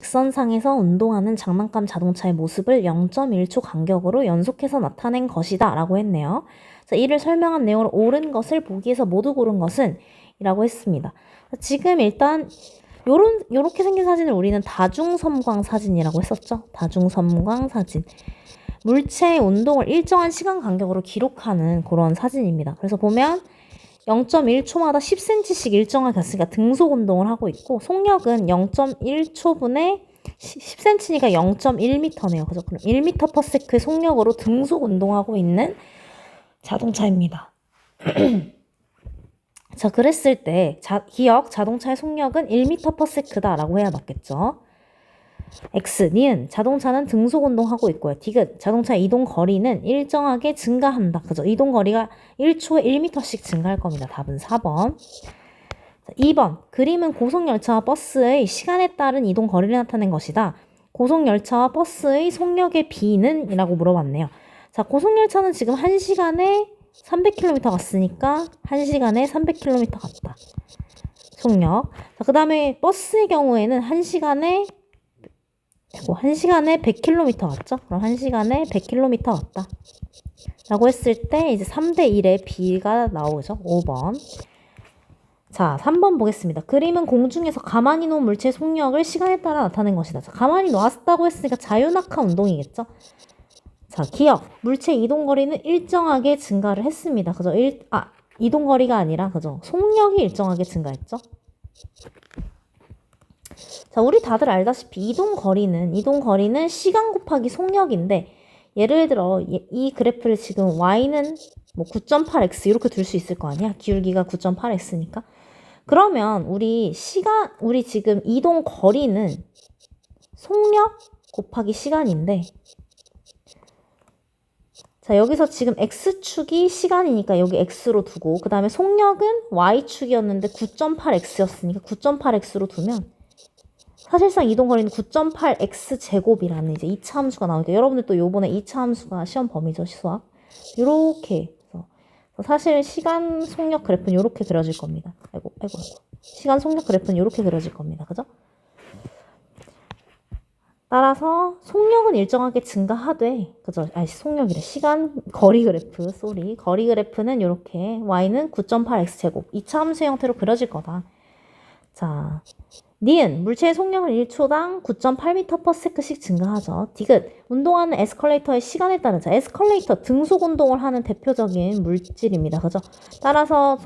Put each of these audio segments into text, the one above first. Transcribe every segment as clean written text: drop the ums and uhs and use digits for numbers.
직선상에서 운동하는 장난감 자동차의 모습을 0.1초 간격으로 연속해서 나타낸 것이다 라고 했네요. 자, 이를 설명한 내용으로 옳은 것을 보기에서 모두 고른 것은 이라고 했습니다. 지금 일단 요렇게 생긴 사진을 우리는 다중섬광 사진이라고 했었죠. 다중섬광 사진. 물체의 운동을 일정한 시간 간격으로 기록하는 그런 사진입니다. 그래서 보면 0.1초마다 10cm씩 일정하게 갔으니까 등속 운동을 하고 있고, 속력은 0.1초분에 10cm니까 0.1m네요. 그래서 그럼 1m/s의 속력으로 등속 운동하고 있는 자동차입니다. 자, 그랬을 때 기억 자동차의 속력은 1m/s다라고 해야 맞겠죠. X, 니은 자동차는 등속 운동하고 있고요. 디귿, 자동차의 이동 거리는 일정하게 증가한다. 그죠? 이동 거리가 1초에 1m씩 증가할 겁니다. 답은 4번. 2번, 그림은 고속열차와 버스의 시간에 따른 이동 거리를 나타낸 것이다. 고속열차와 버스의 속력의 비는? 이라고 물어봤네요. 자, 고속열차는 지금 1시간에 300km 갔으니까 1시간에 300km 갔다. 속력. 자, 그 다음에 버스의 경우에는 1시간에 100km 왔죠? 그럼 1시간에 100km 왔다. 라고 했을 때 이제 3대1의 B가 나오죠. 5번. 자, 3번 보겠습니다. 그림은 공중에서 가만히 놓은 물체의 속력을 시간에 따라 나타낸 것이다. 자, 가만히 놓았다고 했으니까 자유낙하 운동이겠죠? 자, 기억. 물체의 이동거리는 일정하게 증가를 했습니다. 그죠? 이동거리가 아니라, 그죠? 속력이 일정하게 증가했죠? 자, 우리 다들 알다시피 이동거리는 시간 곱하기 속력인데, 예를 들어 이 그래프를 지금 y는 뭐 9.8x 이렇게 둘 수 있을 거 아니야? 기울기가 9.8x니까. 그러면 우리 지금 이동거리는 속력 곱하기 시간인데, 자, 여기서 지금 x축이 시간이니까 여기 x로 두고, 그 다음에 속력은 y축이었는데 9.8x였으니까 9.8x로 두면 사실상 이동거리는 9.8x 제곱이라는 이제 2차 함수가 나오니까, 여러분들 또 요번에 2차 함수가 시험 범위죠, 수학. 요렇게. 사실 시간 속력 그래프는 요렇게 그려질 겁니다. 아이고. 시간 속력 그래프는 요렇게 그려질 겁니다. 그죠? 따라서 속력은 일정하게 증가하되, 그죠? 속력이래. 거리 그래프, 거리 그래프는 요렇게 y는 9.8x 제곱 2차 함수 형태로 그려질 거다. 자, 니은 물체의 속력은 1초당 9.8m/s씩 증가하죠. 디귿 운동하는 에스컬레이터의 시간에 따른, 자, 에스컬레이터 등속 운동을 하는 대표적인 물질입니다. 그죠? 따라서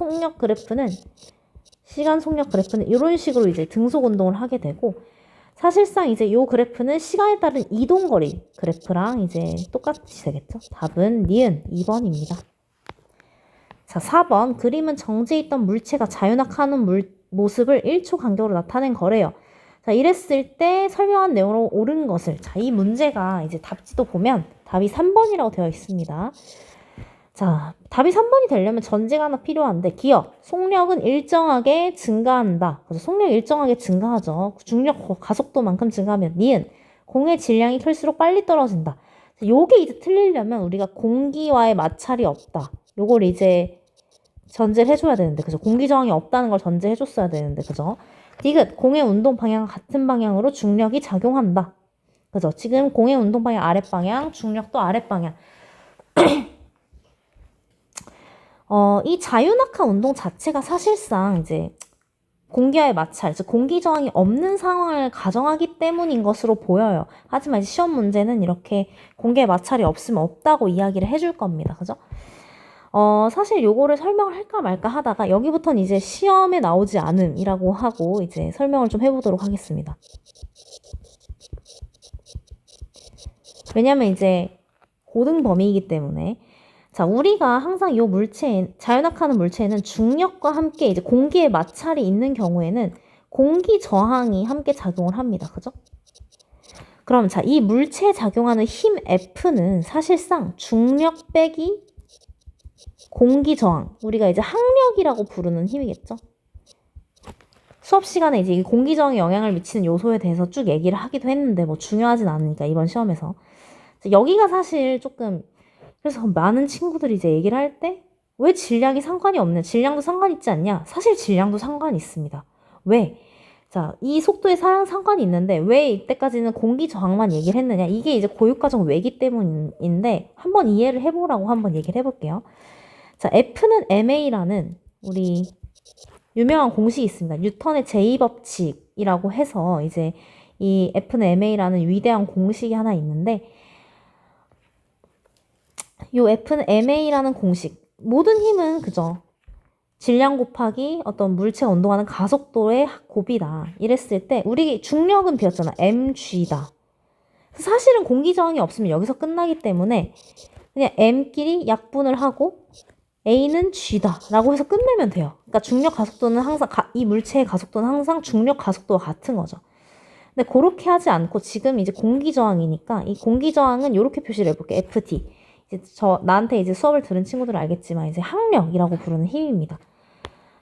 시간 속력 그래프는 이런 식으로 이제 등속 운동을 하게 되고, 사실상 이제 요 그래프는 시간에 따른 이동거리 그래프랑 이제 똑같이 되겠죠. 답은 니은 2번입니다. 자, 4번 그림은 정지해 있던 물체가 자유낙하하는 모습을 1초 간격으로 나타낸 거래요. 자, 이랬을 때 설명한 내용으로 옳은 것을, 자, 이 문제가 이제 답지도 보면 답이 3번이라고 되어 있습니다. 자, 답이 3번이 되려면 전제가 하나 필요한데, 기억, 속력은 일정하게 증가한다. 그래서 속력이 일정하게 증가하죠. 중력 가속도만큼 증가하면, 니은, 공의 질량이 클수록 빨리 떨어진다. 요게 이제 틀리려면 우리가 공기와의 마찰이 없다. 요걸 이제 전제를 해줘야 되는데, 그죠? 공기 저항이 없다는 걸 전제해줬어야 되는데, 그죠? 디귿, 공의 운동 방향과 같은 방향으로 중력이 작용한다. 그죠? 지금 공의 운동 방향 아랫방향, 중력도 아랫방향. 이 자유낙하 운동 자체가 사실상 이제 공기와의 마찰, 즉 공기 저항이 없는 상황을 가정하기 때문인 것으로 보여요. 하지만 이제 시험 문제는 이렇게 공기의 마찰이 없으면 없다고 이야기를 해줄 겁니다. 그죠? 사실 요거를 설명을 할까 말까 하다가 여기부터는 이제 시험에 나오지 않음이라고 하고 이제 설명을 좀 해보도록 하겠습니다. 왜냐면 이제 고등 범위이기 때문에. 자, 우리가 항상 이 자유낙하하는 물체에는 중력과 함께 이제 공기의 마찰이 있는 경우에는 공기 저항이 함께 작용을 합니다. 그죠? 그럼 자, 이 물체에 작용하는 힘 F는 사실상 중력 빼기 공기 저항, 우리가 이제 항력이라고 부르는 힘이겠죠? 수업 시간에 이제 공기 저항에 영향을 미치는 요소에 대해서 쭉 얘기를 하기도 했는데 뭐 중요하진 않으니까 이번 시험에서. 여기가 사실 조금, 그래서 많은 친구들이 이제 얘기를 할 때 왜 질량이 상관이 없냐? 질량도 상관 있지 않냐? 사실 질량도 상관이 있습니다. 왜? 자, 이 속도에 상관이 있는데 왜 이때까지는 공기 저항만 얘기를 했느냐? 이게 이제 고유과정 외기 때문인데 한번 이해를 해보라고 한번 얘기를 해볼게요. 자, F는 ma라는 우리 유명한 공식이 있습니다. 뉴턴의 제2법칙이라고 해서 이제 이 F는 ma라는 위대한 공식이 하나 있는데 이 F는 ma라는 공식 모든 힘은 그죠? 질량 곱하기 어떤 물체가 운동하는 가속도의 곱이다. 이랬을 때 우리 중력은 비었잖아. mg다. 사실은 공기 저항이 없으면 여기서 끝나기 때문에 그냥 m끼리 약분을 하고 a는 g다 라고 해서 끝내면 돼요. 그러니까 중력 가속도는 항상 이 물체의 가속도는 항상 중력 가속도와 같은 거죠. 근데 그렇게 하지 않고 지금 이제 공기 저항이니까 이 공기 저항은 이렇게 표시를 해볼게요. FT. 이제 나한테 이제 수업을 들은 친구들은 알겠지만 이제 항력이라고 부르는 힘입니다.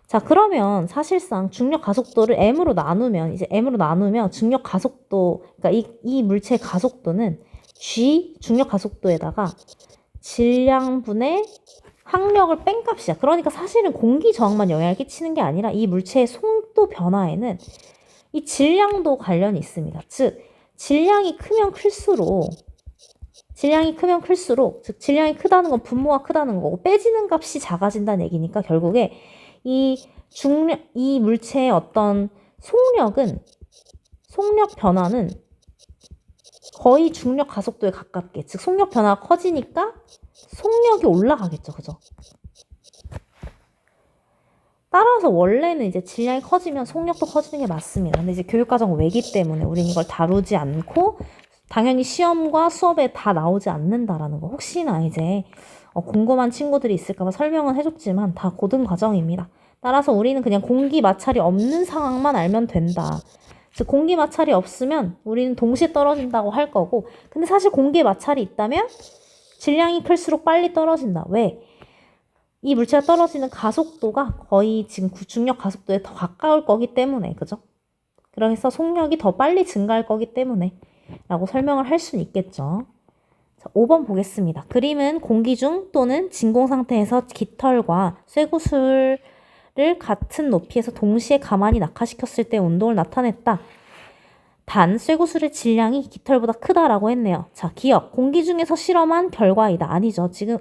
자, 그러면 사실상 중력 가속도를 m으로 나누면 이제 m으로 나누면 중력 가속도 그러니까 이 물체의 가속도는 g 중력 가속도에다가 질량분의 항력을 뺀 값이야. 그러니까 사실은 공기 저항만 영향을 끼치는 게 아니라 이 물체의 속도 변화에는 이 질량도 관련이 있습니다. 즉 질량이 크면 클수록 즉 질량이 크다는 건 분모가 크다는 거고 빼지는 값이 작아진다는 얘기니까 결국에 이 물체의 어떤 속력 변화는 거의 중력 가속도에 가깝게, 즉 속력 변화가 커지니까 속력이 올라가겠죠, 그죠? 따라서 원래는 이제 질량이 커지면 속력도 커지는 게 맞습니다. 근데 이제 교육과정 외기 때문에 우리는 이걸 다루지 않고 당연히 시험과 수업에 다 나오지 않는다라는 거. 혹시나 이제 궁금한 친구들이 있을까봐 설명은 해줬지만 다 고등 과정입니다. 따라서 우리는 그냥 공기 마찰이 없는 상황만 알면 된다. 즉 공기 마찰이 없으면 우리는 동시에 떨어진다고 할 거고 근데 사실 공기 마찰이 있다면 질량이 클수록 빨리 떨어진다. 왜? 이 물체가 떨어지는 가속도가 거의 지금 중력 가속도에 더 가까울 거기 때문에 그죠? 그래서 속력이 더 빨리 증가할 거기 때문에 라고 설명을 할 수는 있겠죠. 자, 5번 보겠습니다. 그림은 공기 중 또는 진공 상태에서 깃털과 쇠구슬을 같은 높이에서 동시에 가만히 낙하시켰을 때 운동을 나타냈다. 단 쇠구슬의 질량이 깃털보다 크다라고 했네요. 자, 기억. 공기 중에서 실험한 결과이다. 아니죠. 지금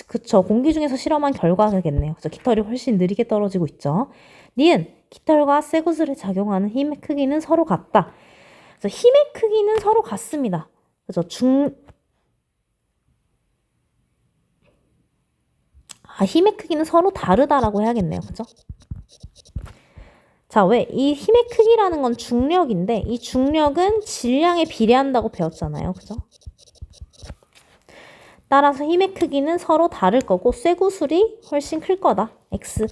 그쵸. 공기 중에서 실험한 결과겠네요. 그래서 깃털이 훨씬 느리게 떨어지고 있죠. 니은 깃털과 쇠구슬에 작용하는 힘의 크기는 서로 같다. 그래서 힘의 크기는 서로 같습니다. 그죠? 힘의 크기는 서로 다르다라고 해야겠네요. 그죠? 자, 왜? 이 힘의 크기라는 건 중력인데 이 중력은 질량에 비례한다고 배웠잖아요. 그죠? 따라서 힘의 크기는 서로 다를 거고 쇠구슬이 훨씬 클 거다. X.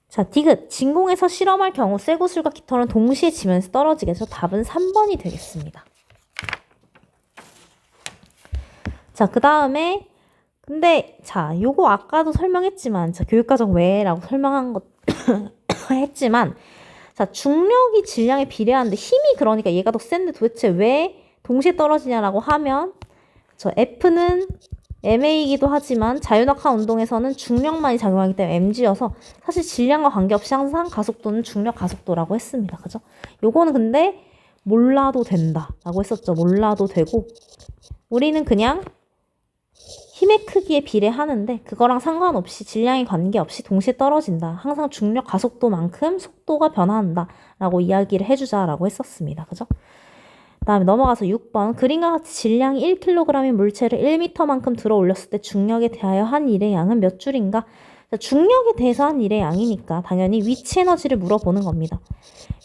자, 디귿. 진공에서 실험할 경우 쇠구슬과 깃털은 동시에 지면서 떨어지겠죠. 답은 3번이 되겠습니다. 자, 그 다음에 근데 자, 요거 아까도 설명했지만 자, 교육과정 외라고 설명한 것 했지만 자, 중력이 질량에 비례하는데 힘이 그러니까 얘가 더 센데 도대체 왜 동시에 떨어지냐라고 하면 저 F는 ma이기도 하지만 자유낙하 운동에서는 중력만이 작용하기 때문에 mg여서 사실 질량과 관계없이 항상 가속도는 중력 가속도라고 했습니다. 그죠? 요거는 근데 몰라도 된다라고 했었죠. 몰라도 되고 우리는 그냥 힘의 크기에 비례하는데 그거랑 상관없이 질량에 관계없이 동시에 떨어진다. 항상 중력 가속도만큼 속도가 변화한다 라고 이야기를 해주자라고 했었습니다. 그죠? 그 다음에 넘어가서 6번 그림과 같이 질량이 1kg인 물체를 1m만큼 들어 올렸을 때 중력에 대하여 한 일의 양은 몇 줄인가? 중력에 대해서 한 일의 양이니까 당연히 위치 에너지를 물어보는 겁니다.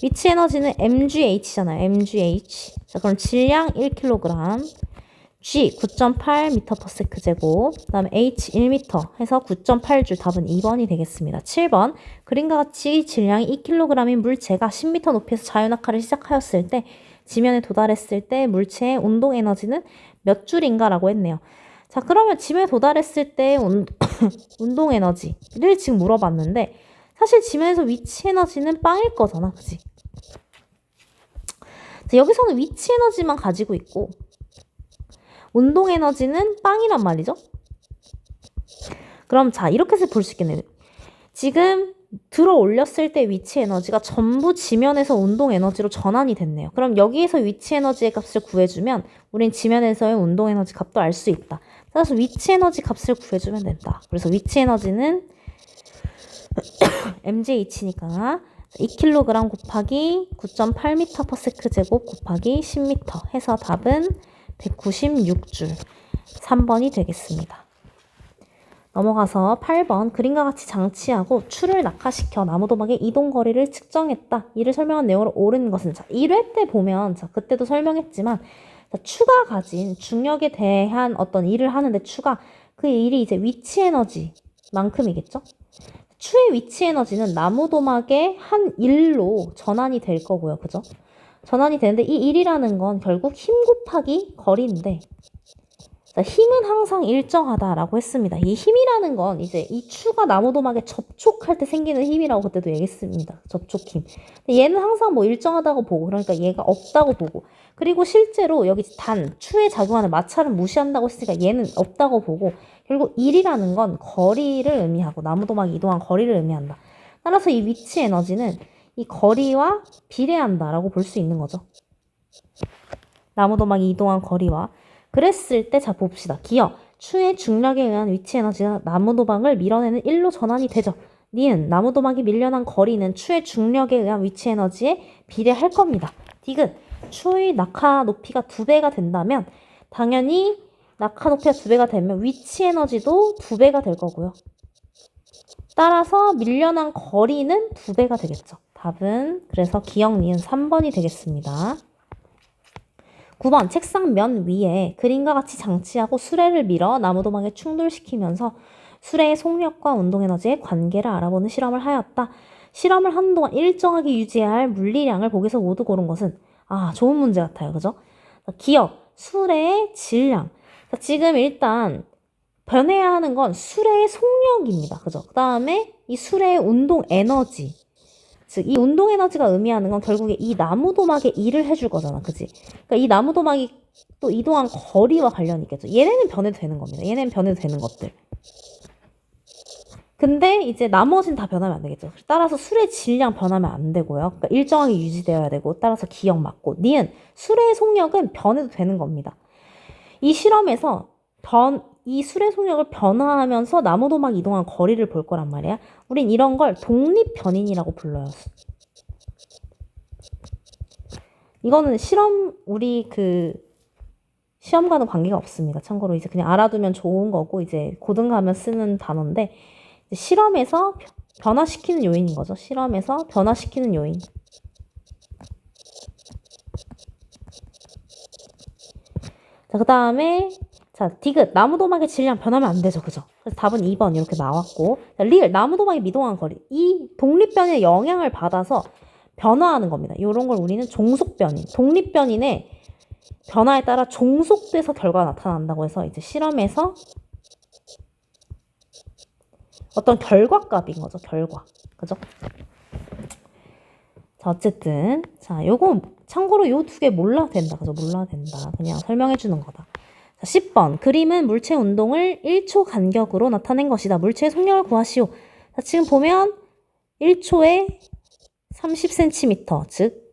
위치 에너지는 mgh잖아요. mgh. 자, 그럼 질량 1kg G 9.8m/s 제곱, 그 다음에 H 1m 해서 9.8줄 답은 2번이 되겠습니다. 7번 그림과 같이 질량이 2kg인 물체가 10m 높이에서 자유낙하를 시작하였을 때 지면에 도달했을 때 물체의 운동 에너지는 몇 줄인가 라고 했네요. 자, 그러면 지면에 도달했을 때 운동 에너지를 지금 물어봤는데 사실 지면에서 위치 에너지는 빵일 거잖아. 그치? 자, 여기서는 위치 에너지만 가지고 있고 운동 에너지는 빵이란 말이죠. 그럼 자, 이렇게 볼 수 있겠네요. 지금 들어 올렸을 때 위치 에너지가 전부 지면에서 운동 에너지로 전환이 됐네요. 그럼 여기에서 위치 에너지의 값을 구해주면 우린 지면에서의 운동 에너지 값도 알 수 있다. 따라서 위치 에너지 값을 구해주면 된다. 그래서 위치 에너지는 mjh니까 2kg 곱하기 9.8m/s 제곱 곱하기 10m 해서 답은 196줄 3번이 되겠습니다. 넘어가서 8번 그림과 같이 장치하고 추를 낙하시켜 나무도막의 이동거리를 측정했다. 이를 설명한 내용으로 옳은 것은 자 1회 때 보면 자 그때도 설명했지만 자, 추가 가진 중력에 대한 어떤 일을 하는데 추가 그 일이 이제 위치 에너지만큼이겠죠. 추의 위치 에너지는 나무도막의 한 일로 전환이 될 거고요. 그죠? 전환이 되는데 이 일이라는 건 결국 힘 곱하기 거리인데 자, 힘은 항상 일정하다라고 했습니다. 이 힘이라는 건 이제 이 추가 나무도막에 접촉할 때 생기는 힘이라고 그때도 얘기했습니다. 접촉힘. 근데 얘는 항상 뭐 일정하다고 보고 그러니까 얘가 없다고 보고 그리고 실제로 여기 단 추에 작용하는 마찰은 무시한다고 했으니까 얘는 없다고 보고 결국 1이라는 건 거리를 의미하고 나무도막이 이동한 거리를 의미한다. 따라서 이 위치 에너지는 이 거리와 비례한다라고 볼 수 있는 거죠. 나무도막이 이동한 거리와 그랬을 때 자 봅시다. 기억. 추의 중력에 의한 위치 에너지가 나무도막을 밀어내는 1로 전환이 되죠. 니은 나무도막이 밀려난 거리는 추의 중력에 의한 위치 에너지에 비례할 겁니다. 디귿. 추의 낙하 높이가 2배가 된다면 당연히 낙하 높이가 2배가 되면 위치 에너지도 2배가 될 거고요. 따라서 밀려난 거리는 2배가 되겠죠. 답은 그래서 기억 니은 3번이 되겠습니다. 9번 책상 면 위에 그림과 같이 장치하고 수레를 밀어 나무도막에 충돌시키면서 수레의 속력과 운동에너지의 관계를 알아보는 실험을 하였다. 실험을 하는 동안 일정하게 유지해야 할 물리량을 보기에서 모두 고른 것은 좋은 문제 같아요. 그죠? 기억, 수레의 질량. 지금 일단 변해야 하는 건 수레의 속력입니다. 그죠? 그 다음에 이 수레의 운동 에너지. 즉, 이 운동 에너지가 의미하는 건 결국에 이 나무도막에 일을 해줄 거잖아. 그지? 그러니까 이 나무도막이 또 이동한 거리와 관련이 있겠죠. 얘네는 변해도 되는 겁니다. 얘네는 변해도 되는 것들. 근데 이제 나머지는 다 변하면 안 되겠죠. 따라서 수레 질량 변하면 안 되고요. 그러니까 일정하게 유지되어야 되고 따라서 기억 맞고 니은 수레의 속력은 변해도 되는 겁니다. 이 실험에서 이 수레 속력을 변화하면서 나무도막 이동한 거리를 볼 거란 말이야. 우린 이런 걸 독립변인이라고 불러요. 이거는 우리 시험과는 관계가 없습니다. 참고로 이제 그냥 알아두면 좋은 거고 이제 고등 가면 쓰는 단어인데 실험에서 변화시키는 요인인 거죠. 실험에서 변화시키는 요인. 자, 그 다음에 자, 디귿. 나무도막의 질량 변하면 안 되죠. 그죠? 그래서 답은 2번 이렇게 나왔고 자, 리을. 나무도막이 미동한 거리. 이 독립변인의 영향을 받아서 변화하는 겁니다. 이런 걸 우리는 종속변인. 독립변인의 변화에 따라 종속돼서 결과가 나타난다고 해서 이제 실험에서 어떤 결과값인 거죠. 결과. 그죠? 자, 어쨌든 자, 요거 참고로 요 2개 몰라도 된다. 그죠? 몰라도 된다. 그냥 설명해 주는 거다. 자, 10번. 그림은 물체 운동을 1초 간격으로 나타낸 것이다. 물체의 속력을 구하시오. 자, 지금 보면 1초에 30cm, 즉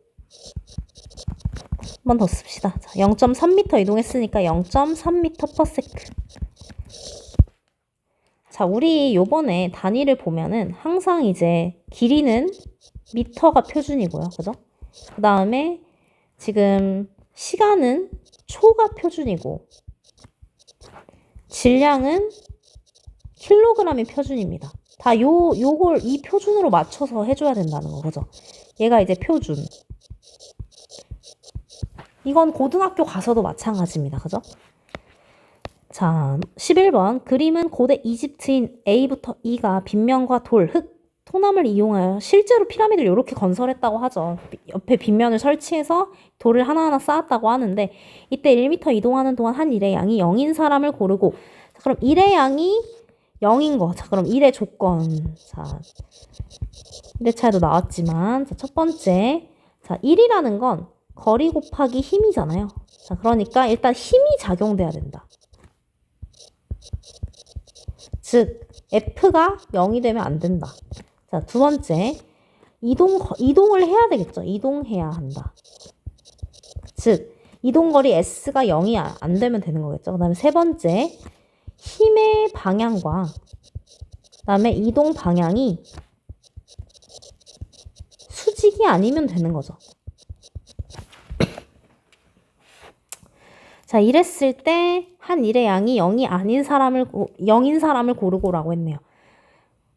한 번 더 씁시다. 자, 0.3m 이동했으니까 0.3m/s. 자, 우리 요번에 단위를 보면은 항상 이제 길이는 미터가 표준이고요. 그죠? 그 다음에 지금 시간은 초가 표준이고 질량은 킬로그램이 표준입니다. 다 요걸 이 표준으로 맞춰서 해줘야 된다는 거. 그죠? 얘가 이제 표준. 이건 고등학교 가서도 마찬가지입니다. 그죠? 자, 11번. 그림은 고대 이집트인 A부터 E가 빗면과 돌, 흙, 토남을 이용하여 실제로 피라미드를 이렇게 건설했다고 하죠. 옆에 빗면을 설치해서 돌을 하나하나 쌓았다고 하는데 이때 1m 이동하는 동안 한 일의 양이 0인 사람을 고르고 자, 그럼 일의 양이 0인 거. 자, 그럼 일의 조건. 자, 1회차에도 나왔지만 자, 첫 번째. 자, 1이라는 건 거리 곱하기 힘이잖아요. 자, 그러니까 일단 힘이 작용돼야 된다. 즉 F가 0이 되면 안 된다. 자, 두 번째. 이동을 해야 되겠죠. 이동해야 한다. 즉, 이동거리 S가 0이 안 되면 되는 거겠죠. 그 다음에 세 번째. 힘의 방향과 그 다음에 이동 방향이 수직이 아니면 되는 거죠. 자, 이랬을 때 한 일의 양이 0인 사람을 고르고라고 했네요.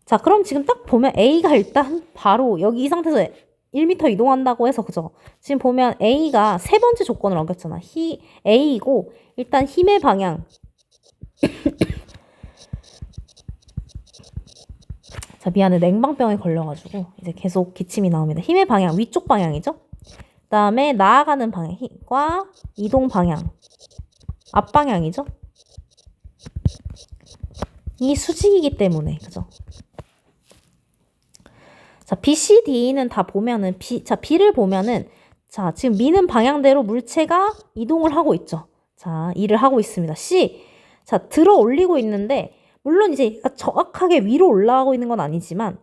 자, 그럼 지금 딱 보면 A가 일단 바로 여기 이 상태에서 1m 이동한다고 해서 그죠? 지금 보면 A가 세 번째 조건을 어겼잖아. A이고 일단 힘의 방향. 자, 미안해. 냉방병에 걸려가지고 이제 계속 기침이 나옵니다. 힘의 방향, 위쪽 방향이죠? 그 다음에 나아가는 방향과 이동 방향, 앞방향이죠? 이 수직이기 때문에, 그죠? 자, B, C, D는 다 보면은, B를 보면은, 자, 지금 미는 방향대로 물체가 이동을 하고 있죠. 자, 일을 하고 있습니다. C, 자, 들어 올리고 있는데, 물론 이제 정확하게 위로 올라가고 있는 건 아니지만,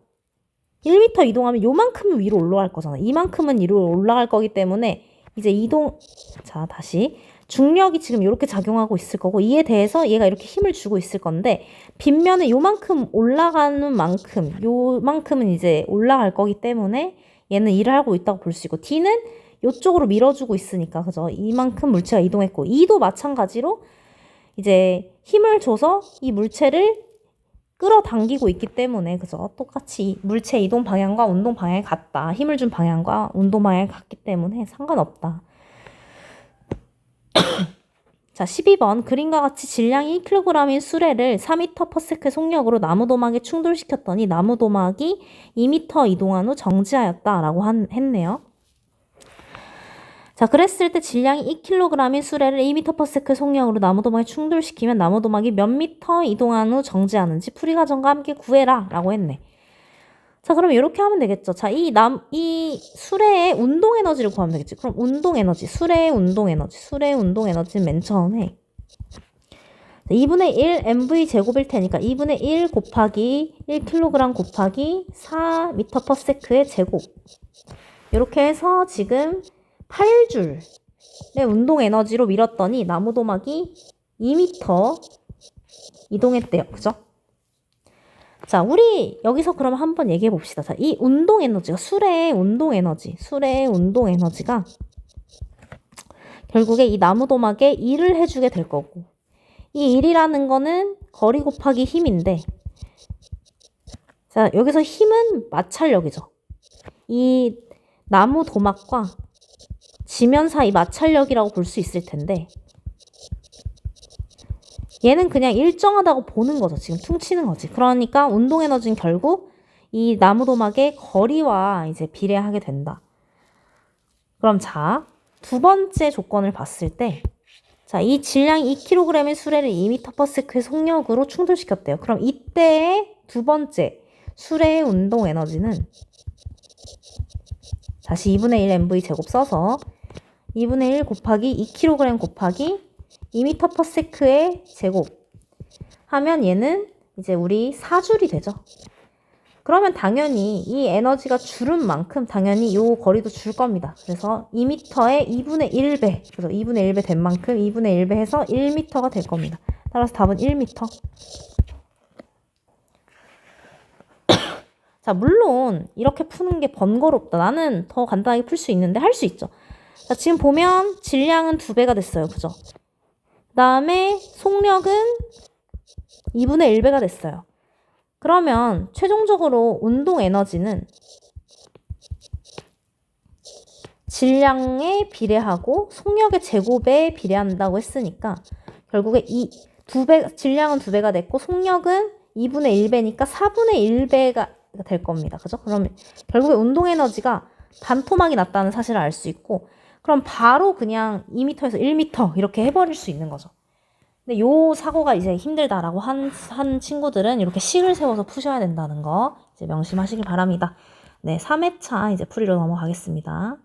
1m 이동하면 요만큼은 위로 올라갈 거잖아. 이만큼은 위로 올라갈 거기 때문에, 이제 자, 다시. 중력이 지금 이렇게 작용하고 있을 거고, 이에 대해서 얘가 이렇게 힘을 주고 있을 건데, 빗면에 요만큼 올라가는 만큼, 요만큼은 이제 올라갈 거기 때문에 얘는 일을 하고 있다고 볼 수 있고, D는 요쪽으로 밀어주고 있으니까, 그죠? 이만큼 물체가 이동했고, E도 마찬가지로 이제 힘을 줘서 이 물체를 끌어당기고 있기 때문에, 그죠? 똑같이 물체 이동 방향과 운동 방향이 같다. 힘을 준 방향과 운동 방향이 같기 때문에 상관없다. 자, 12번. 그림과 같이 질량이 1kg인 수레를 4m/s 속력으로 나무도막에 충돌시켰더니 나무도막이 2m 이동한 후 정지하였다라고 했네요. 자, 그랬을 때 질량이 2kg인 수레를 2m/s 속력으로 나무도막에 충돌시키면 나무도막이 몇 미터 이동한 후 정지하는지 풀이과정과 함께 구해라 라고 했네. 자, 그럼 이렇게 하면 되겠죠. 자, 이 수레의 운동 에너지를 구하면 되겠지. 그럼 운동 에너지, 수레의 운동 에너지는 맨 처음에 2분의 1 mv 제곱일 테니까 2분의 1 곱하기 1kg 곱하기 4m/s의 제곱. 이렇게 해서 지금 8줄의 운동 에너지로 밀었더니 나무도막이 2m 이동했대요. 그죠? 자, 우리 여기서 그럼 한번 얘기해 봅시다. 자, 이 운동 에너지가 수레의 운동 에너지가 결국에 이 나무도막에 일을 해주게 될 거고, 이 일이라는 거는 거리 곱하기 힘인데, 자, 여기서 힘은 마찰력이죠. 이 나무도막과 지면 사이 마찰력이라고 볼 수 있을 텐데, 얘는 그냥 일정하다고 보는 거죠. 지금 퉁치는 거지. 그러니까 운동 에너지는 결국 이 나무도막의 거리와 이제 비례하게 된다. 그럼 자, 두 번째 조건을 봤을 때, 자, 이 질량이 2kg의 수레를 2m/s의 속력으로 충돌시켰대요. 그럼 이때의 두 번째 수레의 운동 에너지는 다시 2분의 1 mv 제곱 써서 2분의 1 곱하기 2kg 곱하기 2m/s의 제곱 하면 얘는 이제 우리 4줄이 되죠. 그러면 당연히 이 에너지가 줄은 만큼 당연히 이 거리도 줄 겁니다. 그래서 2m의 2분의 1배, 그래서 2분의 1배 된 만큼 2분의 1배 해서 1m가 될 겁니다. 따라서 답은 1m. 자, 물론 이렇게 푸는 게 번거롭다. 나는 더 간단하게 풀 수 있는데 할 수 있죠. 자, 지금 보면 질량은 2배가 됐어요. 그죠? 그 다음에 속력은 2분의 1배가 됐어요. 그러면 최종적으로 운동 에너지는 질량에 비례하고 속력의 제곱에 비례한다고 했으니까 결국에 질량은 2배가 됐고 속력은 2분의 1배니까 4분의 1배가 될 겁니다. 그죠? 그러면 결국에 운동 에너지가 반토막이 났다는 사실을 알 수 있고, 그럼 바로 그냥 2m에서 1m 이렇게 해버릴 수 있는 거죠. 근데 요 사고가 이제 힘들다라고 한 친구들은 이렇게 식을 세워서 푸셔야 된다는 거 이제 명심하시길 바랍니다. 네, 3회차 이제 풀이로 넘어가겠습니다.